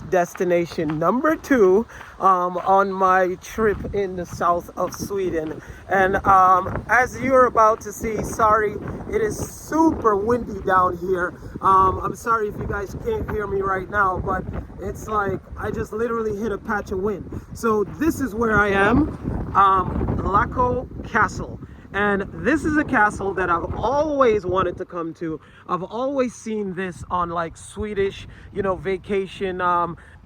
destination number 2 on my trip in the south of Sweden. And as you're about to see, sorry, it is super windy down here. I'm sorry if you guys can't hear me right now, but it's like I just literally hit a patch of wind. So this is where I am, Läckö Castle. And this is a castle that I've always wanted to come to. I've always seen this on like Swedish, vacation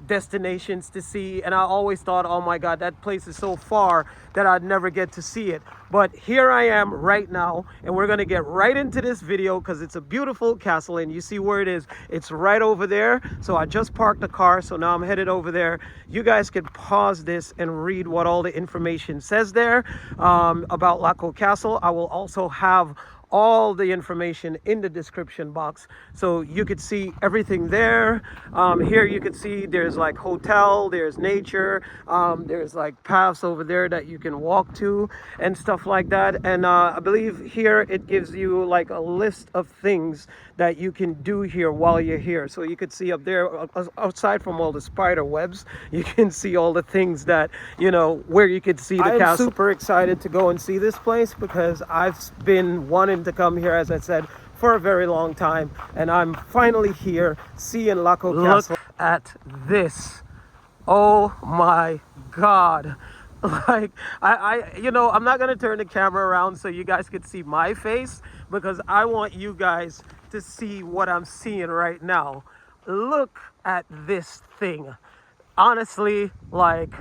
destinations to see. And I always thought, oh my God, that place is so far that I'd never get to see it. But here I am right now, and we're gonna get right into this video because it's a beautiful castle, and you see where it is. It's right over there. So I just parked the car, so now I'm headed over there. You guys can pause this and read what all the information says there about Läckö Castle. I will also have all the information in the description box so you could see everything there. Here you can see there's like hotel, there's nature, there's like paths over there that you can walk to and stuff like that. And I believe here it gives you like a list of things that you can do here while you're here. So you could see up there, outside from all the spider webs, you can see all the things that, where you could see the castle. I'm super excited to go and see this place because I've been wanting to come here, as I said, for a very long time, and I'm finally here seeing Läckö Castle. Look at this. Oh my God. Like I'm not gonna turn the camera around so you guys can see my face, because I want you guys to see what I'm seeing right now. Look at this thing. Honestly, like,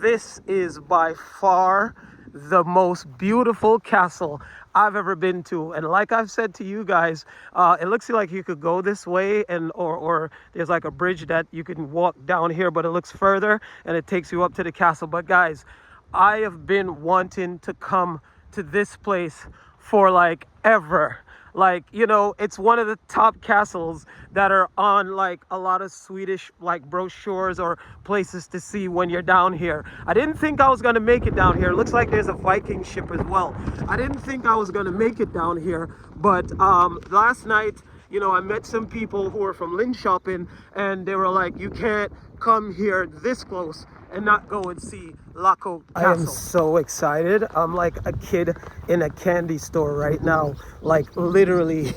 this is by far the most beautiful castle I've ever been to. And like I've said to you guys, it looks like you could go this way, and or there's like a bridge that you can walk down here, but it looks further and it takes you up to the castle. But guys, I have been wanting to come to this place for like ever. Like, it's one of the top castles that are on like a lot of Swedish like brochures or places to see when you're down here. I didn't think I was going to make it down here. It looks like there's a Viking ship as well. I didn't think I was going to make it down here, but last night, I met some people who were from Lidköping, and they were like, you can't come here this close and not go and see Läckö Castle. I am so excited. I'm like a kid in a candy store right now. Like, literally,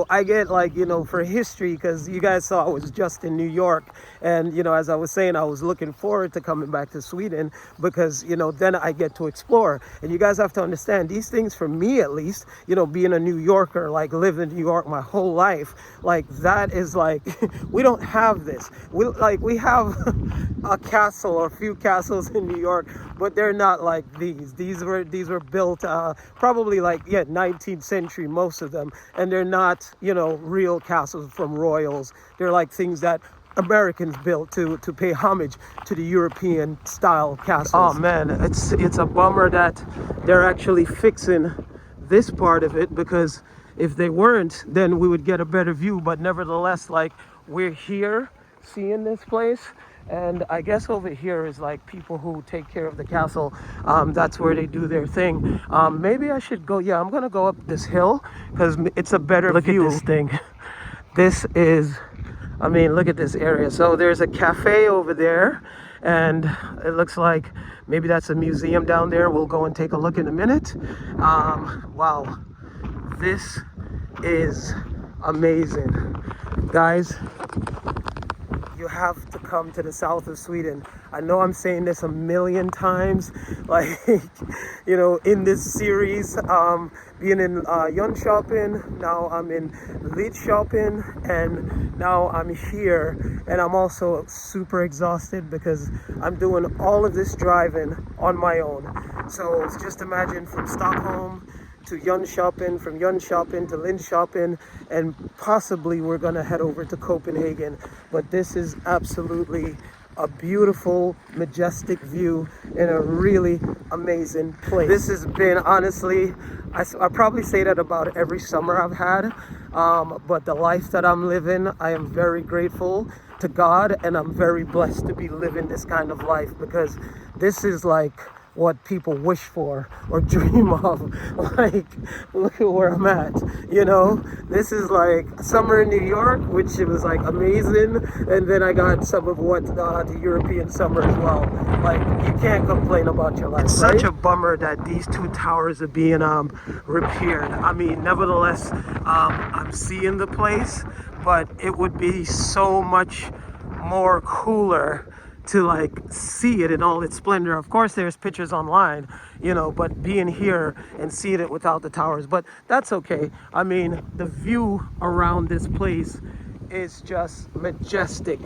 I get like, for history, because you guys saw I was just in New York. And, as I was saying, I was looking forward to coming back to Sweden because, then I get to explore. And you guys have to understand, these things, for me at least, being a New Yorker, like living in New York my whole life, like that is like, we don't have this. We have a castle or a few castles in New York, but they're not like these. These were built probably like 19th century, most of them, and they're not real castles from royals. They're like things that Americans built to pay homage to the European style castles. Oh man, it's a bummer that they're actually fixing this part of it, because if they weren't, then we would get a better view. But nevertheless, like, we're here seeing this place. And I guess over here is like people who take care of the castle. That's where they do their thing. Maybe I should go. Yeah, I'm going to go up this hill because it's a better view. Look at this thing. This is, look at this area. So there's a cafe over there, and it looks like maybe that's a museum down there. We'll go and take a look in a minute. Wow, this is amazing. Guys, you have to come to the south of Sweden. I know I'm saying this a million times, like, in this series, being in Jönköping, now I'm in Lidköping, and now I'm here. And I'm also super exhausted because I'm doing all of this driving on my own. So just imagine, from Stockholm to Jönköping, from Jönköping to Lidköping, and possibly we're gonna head over to Copenhagen. But this is absolutely a beautiful, majestic view in a really amazing place. This has been, honestly, I probably say that about every summer I've had, but the life that I'm living, I am very grateful to God, and I'm very blessed to be living this kind of life, because this is like what people wish for or dream of. Like, look at where I'm at, you know? This is like summer in New York, which it was like amazing, and then I got some of what the European summer as well. Like, you can't complain about your life. It's such a bummer that these two towers are being repaired. I mean, nevertheless, I'm seeing the place, but it would be so much more cooler to like see it in all its splendor. Of course there's pictures online, you know, but being here and seeing it without the towers, but that's okay. I mean, the view around this place is just majestic.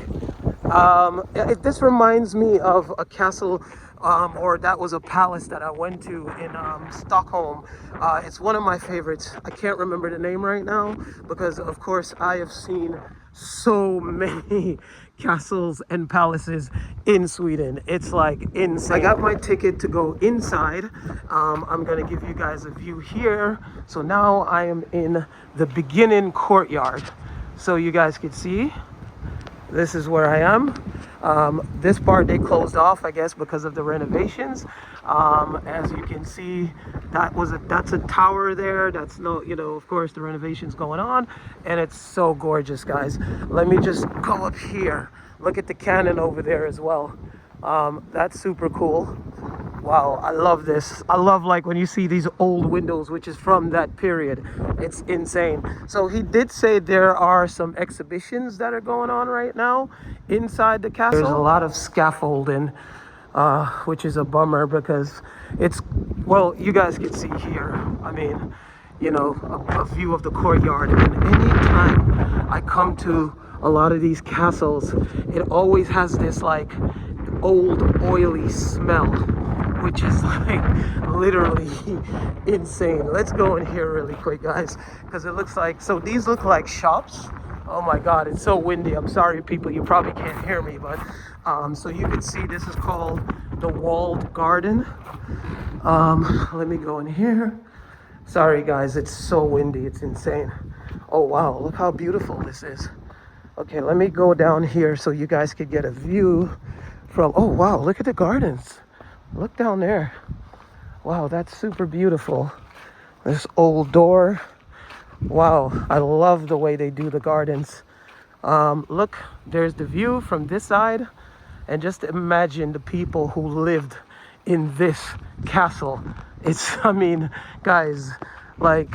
This reminds me of a castle, or that was a palace that I went to in Stockholm. It's one of my favorites. I can't remember the name right now because of course I have seen so many castles and palaces in Sweden. It's like insane. I got my ticket to go inside. I'm gonna give you guys a view here. So now I am in the beginning courtyard, so you guys can see this is where I am. This part they closed off, I guess, because of the renovations. As you can see, that's a tower there. That's no, you know, of course the renovations going on, and it's so gorgeous, guys. Let me just go up here. Look at the cannon over there as well. That's super cool. Wow, I love this. I love like when you see these old windows, which is from that period. It's insane. So he did say there are some exhibitions that are going on right now inside the castle. There's a lot of scaffolding, which is a bummer because it's, well, you guys can see here. I mean, you know, a view of the courtyard. And anytime I come to a lot of these castles, it always has this like old oily smell, which is like literally insane. Let's go in here really quick, guys, because it looks like, so these look like shops. Oh my God, it's so windy. I'm sorry, people, you probably can't hear me, but so you can see this is called the walled garden. Let me go in here. Sorry, guys, it's so windy. It's insane. Oh wow, look how beautiful this is. Okay, let me go down here so you guys could get a view from, oh wow, look at the gardens. Look down there. Wow, that's super beautiful. This old door. Wow, I love the way they do the gardens. Look, there's the view from this side. And just imagine the people who lived in this castle. It's, I mean, guys, like,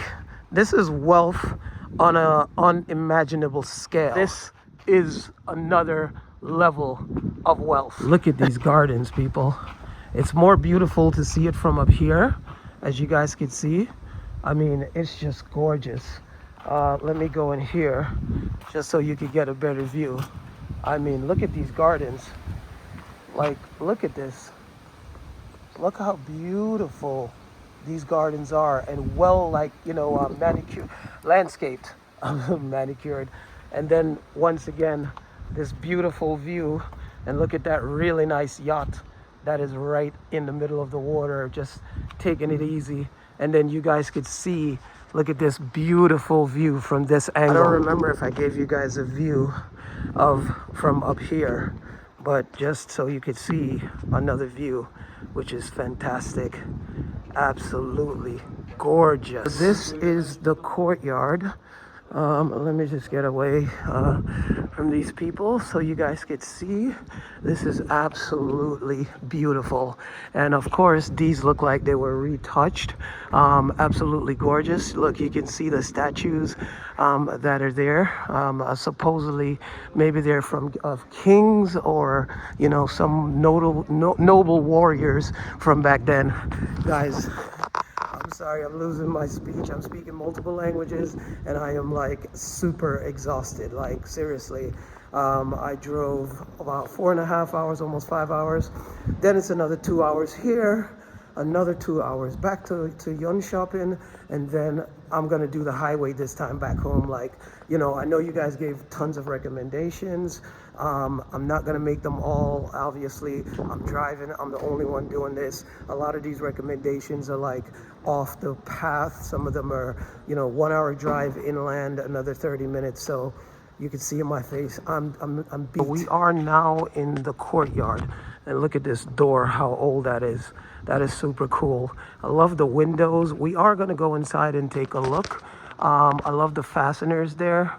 this is wealth on an unimaginable scale. This is another level of wealth. Look at these gardens, people. It's more beautiful to see it from up here, as you guys can see. I mean, it's just gorgeous. Let me go in here just so you can get a better view. I mean, look at these gardens. Like, look at this. Look how beautiful these gardens are, and well, like, you know, manicured, landscaped, manicured. And then once again, this beautiful view, and look at that really nice yacht that is right in the middle of the water, just taking it easy. And then you guys could see, look at this beautiful view from this angle. I don't remember if I gave you guys a view of from up here, but just so you could see another view, which is fantastic. Absolutely gorgeous. This is the courtyard. Let me just get away from these people so you guys could see. This is absolutely beautiful, and of course these look like they were retouched. Absolutely gorgeous. Look, you can see the statues that are there. Supposedly maybe they're from kings, or you know, some noble warriors from back then. Guys, I'm sorry, I'm losing my speech. I'm speaking multiple languages and I am like super exhausted, like seriously. I drove about 4.5 hours, almost 5 hours. Then it's another 2 hours here, another 2 hours back to Jönköping, and then I'm gonna do the highway this time back home. Like, you know, I know you guys gave tons of recommendations. I'm not gonna make them all, obviously. I'm driving, I'm the only one doing this. A lot of these recommendations are like off the path. Some of them are, you know, 1 hour drive inland, another 30 minutes. So you can see in my face, I'm beat. We are now in the courtyard. And look at this door, how old that is. That is super cool. I love the windows. We are going to go inside and take a look. I love the fasteners there.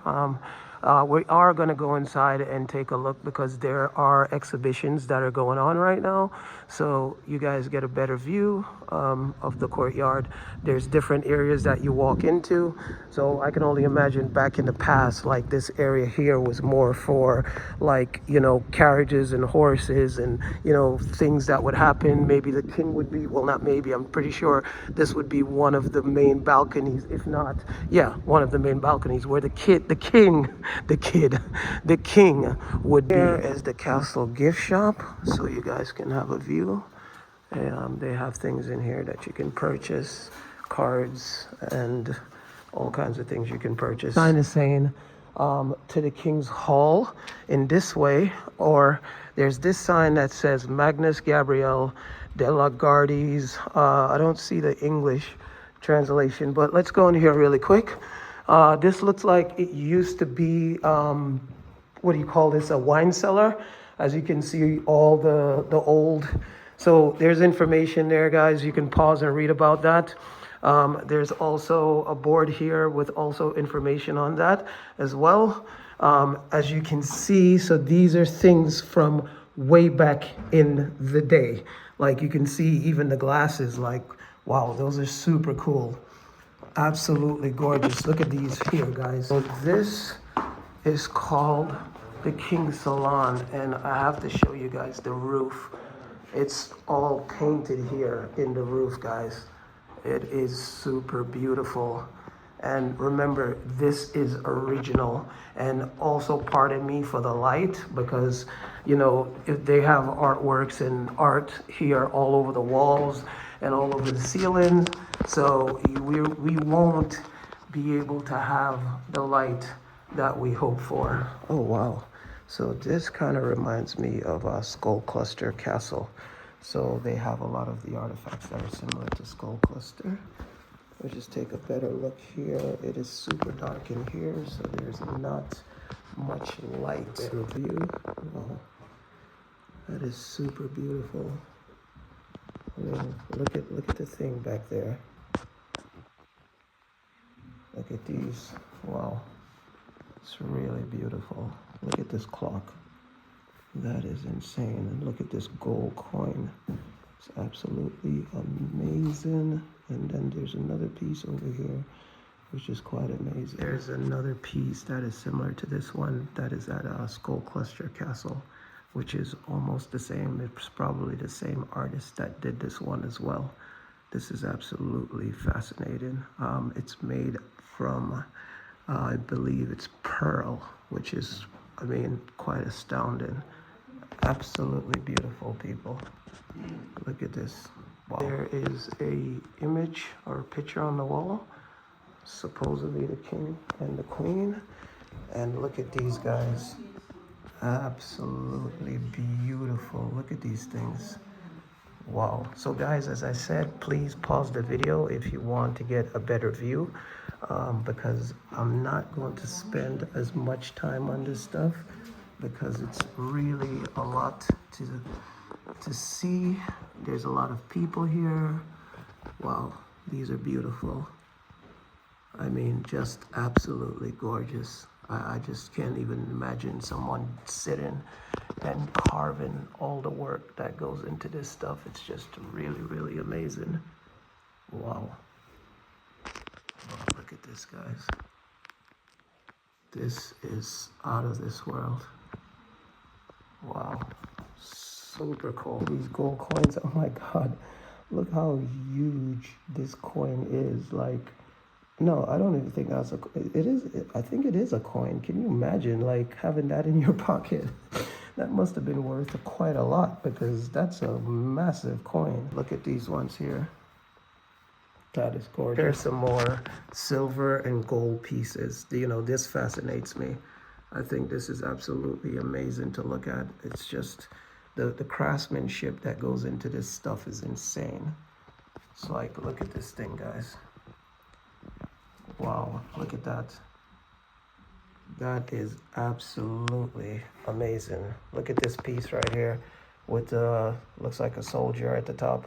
We are going to go inside and take a look because there are exhibitions that are going on right now. So you guys get a better view of the courtyard. There's different areas that you walk into. So I can only imagine back in the past, like this area here was more for like, you know, carriages and horses and, you know, things that would happen. Maybe the king would be, well, not maybe, I'm pretty sure this would be one of the main balconies, if not, yeah, one of the main balconies where the king would be. Here is the castle gift shop, so you guys can have a view. They have things in here that you can purchase, cards and all kinds of things you can purchase. Sign is saying to the King's Hall in this way, or there's this sign that says Magnus Gabriel de la Gardies. I don't see the English translation, but let's go in here really quick. This looks like it used to be, what do you call this, a wine cellar. As you can see, all the old, so there's information there, guys. You can pause and read about that. There's also a board here with also information on that as well. As you can see, so these are things from way back in the day. Like you can see even the glasses, like, wow, those are super cool. Absolutely gorgeous. Look at these here, guys. So this is called the King's Salon, and I have to show you guys the roof. It's all painted here in the roof, guys. It is super beautiful. And remember, this is original. And also pardon me for the light, because, you know, if they have artworks and art here all over the walls and all over the ceiling. So we won't be able to have the light that we hope for. Oh, wow. So this kind of reminds me of a Skull Cluster Castle. So they have a lot of the artifacts that are similar to Skull Cluster. Let's just take a better look here. It is super dark in here, so there's not much light. Better view. Oh, that is super beautiful. I mean, look at the thing back there. Look at these. Wow, it's really beautiful. Look at this clock. That is insane. And look at this gold coin. It's absolutely amazing. And then there's another piece over here, which is quite amazing. There's another piece that is similar to this one that is at Skull Cluster Castle, which is almost the same. It's probably the same artist that did this one as well. This is absolutely fascinating. It's made from, I believe it's pearl, which is, I mean, quite astounding. Absolutely beautiful, people. Look at this. Wow. There is a image or a picture on the wall, supposedly the king and the queen. And look at these guys. Absolutely beautiful. Look at these things. Wow. So guys, as I said, please pause the video if you want to get a better view, because I'm not going to spend as much time on this stuff because it's really a lot to see. There's a lot of people here. Wow, these are beautiful. I mean, just absolutely gorgeous. I just can't even imagine someone sitting and carving all the work that goes into this stuff. It's just really, really amazing. Wow. Oh, look at this, guys. This is out of this world. Wow. Super cool. These gold coins, oh my God. Look how huge this coin is. Like, no, I don't even think that's it is, I think it is a coin. Can you imagine, like, having that in your pocket? That must have been worth quite a lot because that's a massive coin. Look at these ones here. That is gorgeous. There's some more silver and gold pieces. You know, this fascinates me. I think this is absolutely amazing to look at. It's just the craftsmanship that goes into this stuff is insane. It's like, look at this thing, guys. Wow, look at that. That is absolutely amazing. Look at this piece right here. with looks like a soldier at the top.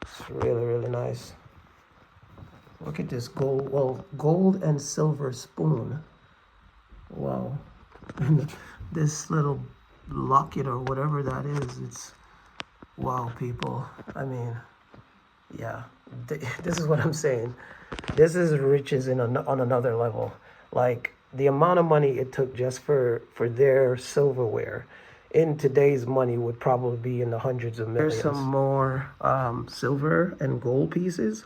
It's really, really nice. Look at this gold and silver spoon. Wow. And this little locket or whatever that is, it's, wow, people. I mean, yeah, this is what I'm saying. This is riches on another level. Like, the amount of money it took just for their silverware in today's money would probably be in the hundreds of millions. There's some more silver and gold pieces.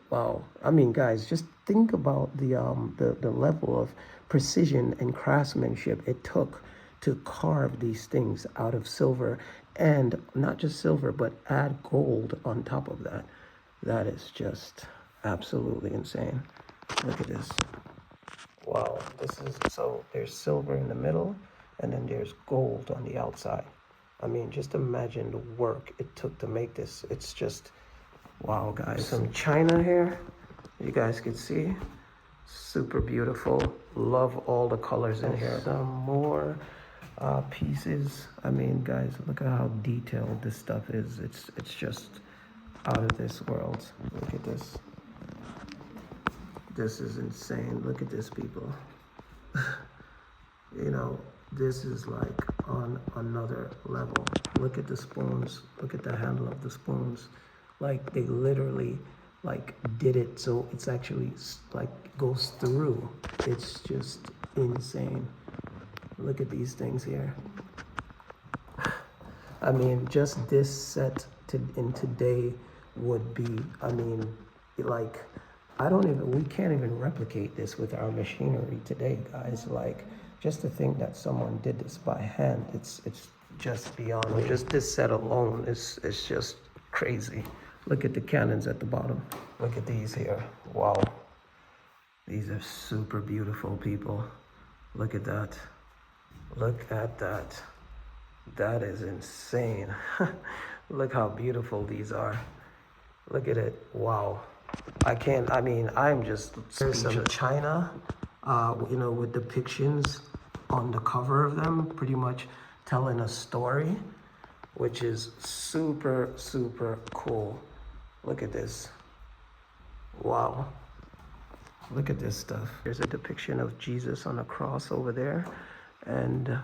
Wow. I mean, guys, just think about the level of precision and craftsmanship it took to carve these things out of silver, and not just silver, but add gold on top of that. That is just absolutely insane. Look at this. Wow. This is, so there's silver in the middle, and then there's gold on the outside. I mean, just imagine the work it took to make this. It's just, wow, guys. Some china here, you guys can see. Super beautiful. Love all the colors in here. Some more pieces. I mean, guys, look at how detailed this stuff is. It's just out of this world. Look at this. This is insane. Look at this, people. You know, this is like on another level. Look at the spoons. Look at the handle of the spoons. Like, they literally like did it so it's actually like goes through. It's just insane. Look at these things here. I mean, just this set in today would be, I mean, like, we can't even replicate this with our machinery today, guys. Like, just to think that someone did this by hand, it's just beyond me. Just this set alone is just crazy. Look at the cannons at the bottom. Look at these here. Wow. These are super beautiful, people. Look at that. Look at that. That is insane. Look how beautiful these are. Look at it. Wow. I'm just speechless. There's some china, you know, with depictions on the cover of them, pretty much telling a story, which is super, super cool. Look at this. Wow. Look at this stuff. There's a depiction of Jesus on a cross over there. And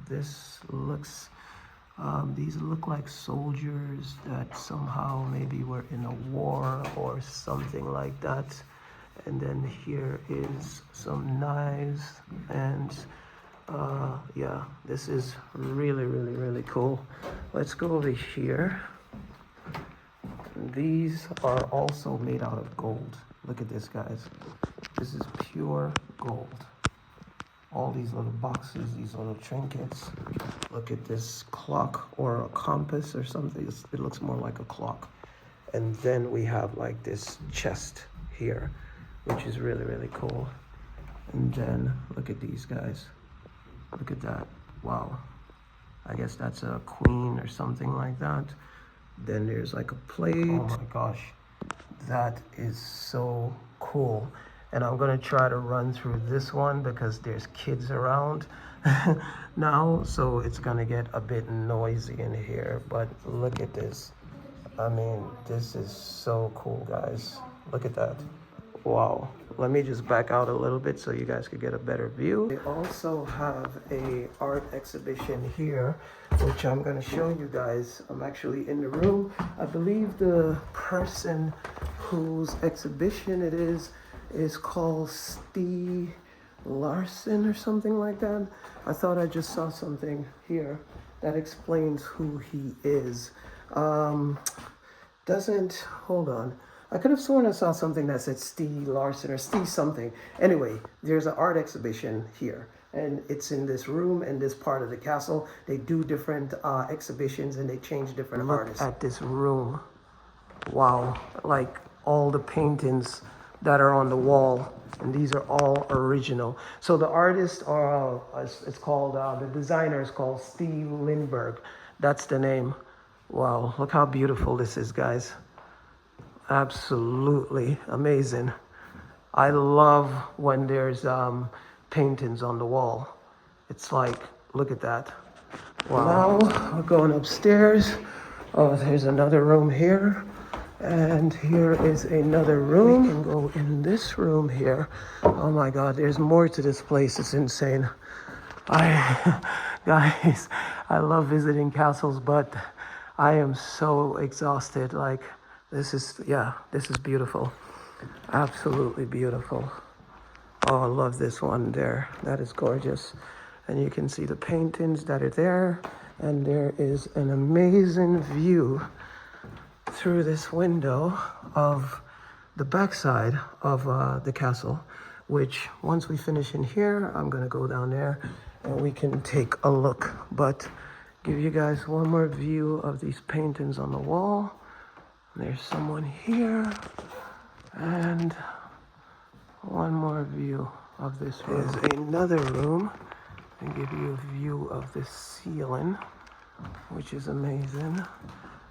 this looks, these look like soldiers that somehow maybe were in a war or something like that. And then here is some knives, and yeah, this is really, really, really cool. Let's go over here. These are also made out of gold. Look at this, guys. This is pure gold. All these little boxes, these little trinkets. Look at this clock or a compass or something. It looks more like a clock. And then we have like this chest here, which is really, really cool. And then look at these guys. Look at that. Wow. I guess that's a queen or something like that. Then there's like a plate. Oh my gosh. That is so cool. And I'm gonna try to run through this one because there's kids around now, so it's gonna get a bit noisy in here. But look at this. I mean, this is so cool, guys. Look at that. Wow. Let me just back out a little bit so you guys could get a better view. They also have a art exhibition here, which I'm gonna show you guys. I'm actually in the room. I believe the person whose exhibition it is called Stieg Larsson or something like that. I thought I just saw something here that explains who he is. Hold on. I could have sworn I saw something that said Stieg Larsson or Stieg something. Anyway, there's an art exhibition here, and it's in this room and this part of the castle. They do different exhibitions and they change different artists. Look at this room. Wow, like all the paintings that are on the wall, and these are all original. So the artist it's called, the designer is called Steve Lindberg. That's the name. Wow, look how beautiful this is, guys. Absolutely amazing. I love when there's paintings on the wall. It's like, look at that. Wow. Now we're going upstairs. Oh, there's another room here. And here is another room. We can go in this room here. Oh my God, there's more to this place. It's insane. Guys, I love visiting castles, but I am so exhausted. Like, this is beautiful. Absolutely beautiful. Oh, I love this one there. That is gorgeous. And you can see the paintings that are there. And there is an amazing view through this window of the backside of the castle, which once we finish in here, I'm gonna go down there and we can take a look. But give you guys one more view of these paintings on the wall. There's someone here, and one more view of this room. There's another room, and give you a view of the ceiling, which is amazing.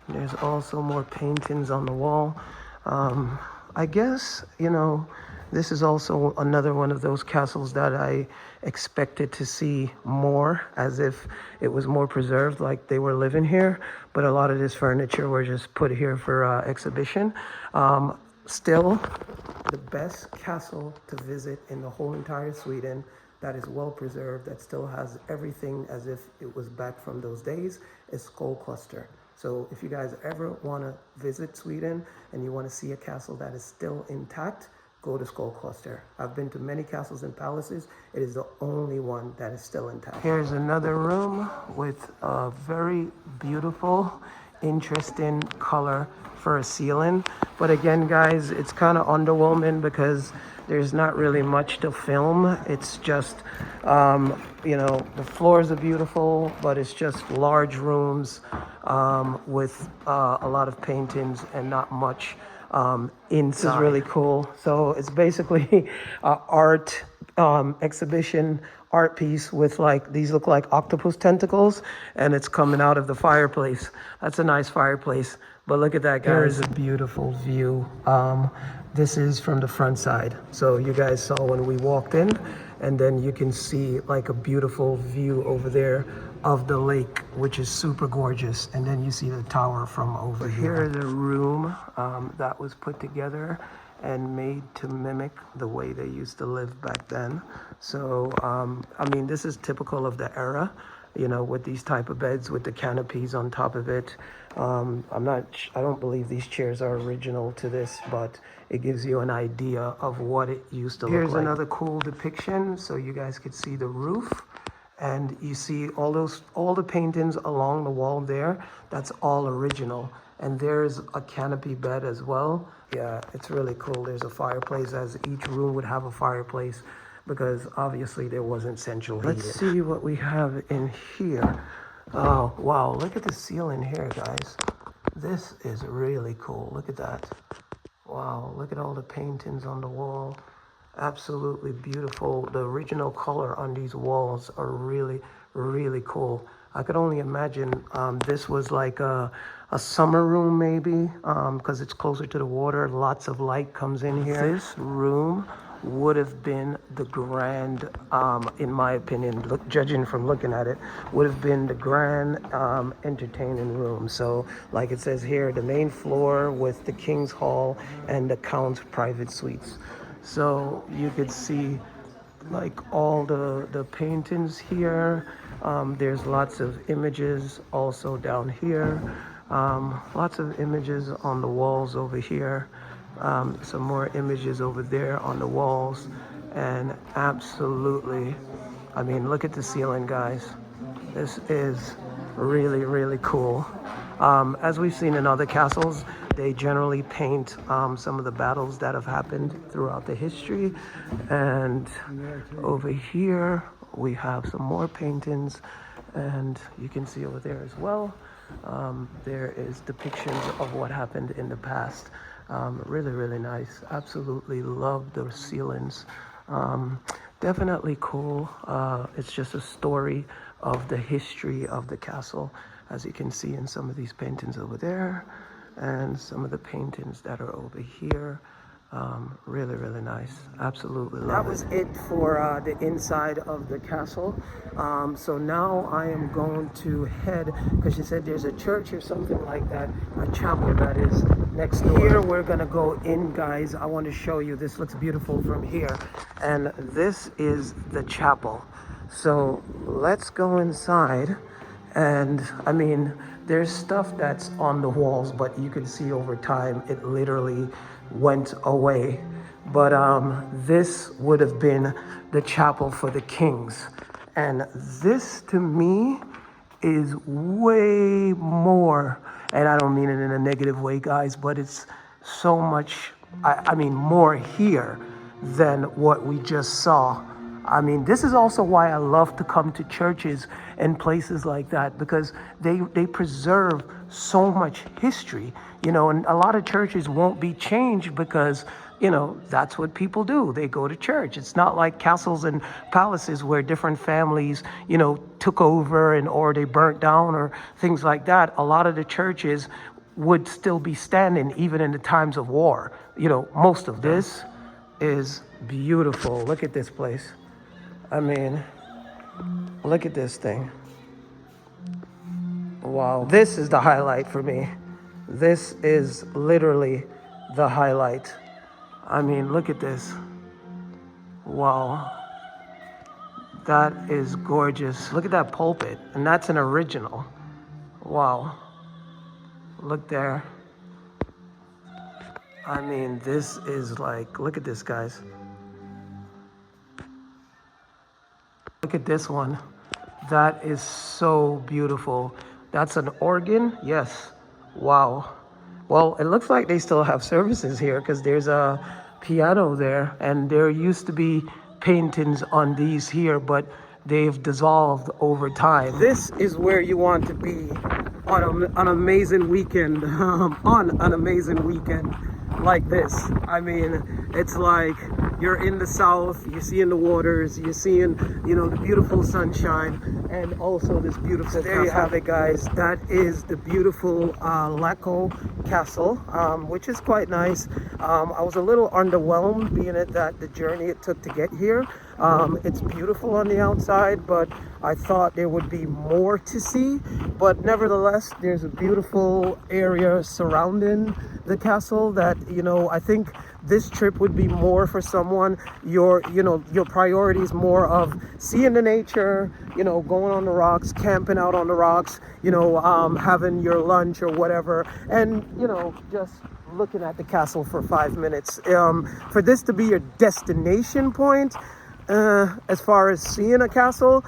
There's also more paintings on the wall. I guess, you know, this is also another one of those castles that I expected to see more, as if it was more preserved, like they were living here. But a lot of this furniture were just put here for exhibition. Still, the best castle to visit in the whole entire Sweden that is well preserved, that still has everything as if it was back from those days, is Skålkloster. So if you guys ever want to visit Sweden and you want to see a castle that is still intact, go to Skålkloster. I've been to many castles and palaces. It is the only one that is still intact. Here's another room with a very beautiful, interesting color for a ceiling. But again, guys, it's kind of underwhelming because there's not really much to film. It's just, you know, the floors are beautiful, but it's just large rooms with a lot of paintings and not much inside. This is really cool. So it's basically an art exhibition, art piece with, like, these look like octopus tentacles, and it's coming out of the fireplace. That's a nice fireplace. But look at that, guys. Here's a beautiful view. This is from the front side. So you guys saw when we walked in, and then you can see like a beautiful view over there of the lake, which is super gorgeous. And then you see the tower from over here. Here is a room that was put together and made to mimic the way they used to live back then. So, I mean, this is typical of the era, you know, with these type of beds with the canopies on top of it. I don't believe these chairs are original to this, but it gives you an idea of what it used to look like. Here's another cool depiction, so you guys could see the roof, and you see all the paintings along the wall there. That's all original. And there's a canopy bed as well. Yeah, it's really cool. There's a fireplace, as each room would have a fireplace, because obviously there wasn't central heating. Let's see what we have in here. Oh, wow, look at the ceiling here, guys. This is really cool. Look at that. Wow, look at all the paintings on the wall. Absolutely beautiful. The original color on these walls are really, really cool. I could only imagine this was like a summer room maybe, because it's closer to the water. Lots of light comes in here. This room would have been the grand, in my opinion, judging from looking at it, would have been the grand entertaining room. So like it says here, the main floor with the King's Hall and the Count's private suites. So you could see like all the paintings here. There's lots of images also down here. Lots of images on the walls over here. Some more images over there on the walls. And absolutely, I mean, look at the ceiling, guys. This is really, really cool. As we've seen in other castles, they generally paint some of the battles that have happened throughout the history. And over here, we have some more paintings, and you can see over there as well. There is depictions of what happened in the past. Really, really nice. Absolutely love the ceilings. Definitely cool. It's just a story of the history of the castle, as you can see in some of these paintings over there, and some of the paintings that are over here. Really, really nice. Absolutely love it. That was it for the inside of the castle. So now I am going to head, because she said there's a church or something like that, a chapel that is next door. Here we're gonna go in, guys. I want to show you. This looks beautiful from here. And this is the chapel. So let's go inside. And I mean, there's stuff that's on the walls, but you can see over time it literally went away. But this would have been the chapel for the kings. And this to me is way more, and I don't mean it in a negative way, guys, but it's so much, I mean, more here than what we just saw. I mean, this is also why I love to come to churches and places like that, because they preserve so much history, you know, and a lot of churches won't be changed because, you know, that's what people do. They go to church. It's not like castles and palaces where different families, you know, took over and or they burnt down or things like that. A lot of the churches would still be standing even in the times of war. You know, most of this is beautiful. Look at this place. I mean, look at this thing. Wow. This is the highlight for me. This is literally the highlight. I mean, look at this. Wow. That is gorgeous. Look at that pulpit. And that's an original. Wow. Look there. I mean, this is like, look at this, guys. Look at this one. That is so beautiful. That's an organ? Yes. Wow. Well, it looks like they still have services here because there's a piano there, and there used to be paintings on these here, but they've dissolved over time. This is where you want to be on an amazing weekend, on an amazing weekend like this. I mean, it's like you're in the south, you're seeing the waters, you're seeing, you know, the beautiful sunshine, and also this beautiful castle. There you have it, guys. That is the beautiful Läckö Castle, which is quite nice. I was a little underwhelmed being it that the journey it took to get here. It's beautiful on the outside, but I thought there would be more to see. But nevertheless, there's a beautiful area surrounding the castle that, you know, I think this trip would be more for someone, your priorities more of seeing the nature, you know, going on the rocks, camping out on the rocks, you know, having your lunch or whatever, and, you know, just looking at the castle for 5 minutes. For this to be your destination point, as far as seeing a castle,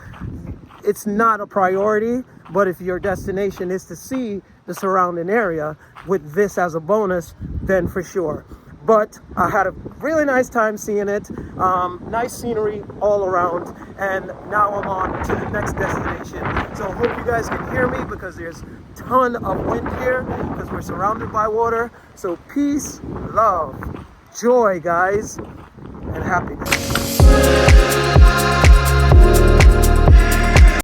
it's not a priority. But if your destination is to see the surrounding area with this as a bonus, then for sure. But I had a really nice time seeing it. Nice scenery all around. And now I'm on to the next destination. So I hope you guys can hear me because there's a ton of wind here because we're surrounded by water. So peace, love, joy, guys, and happiness.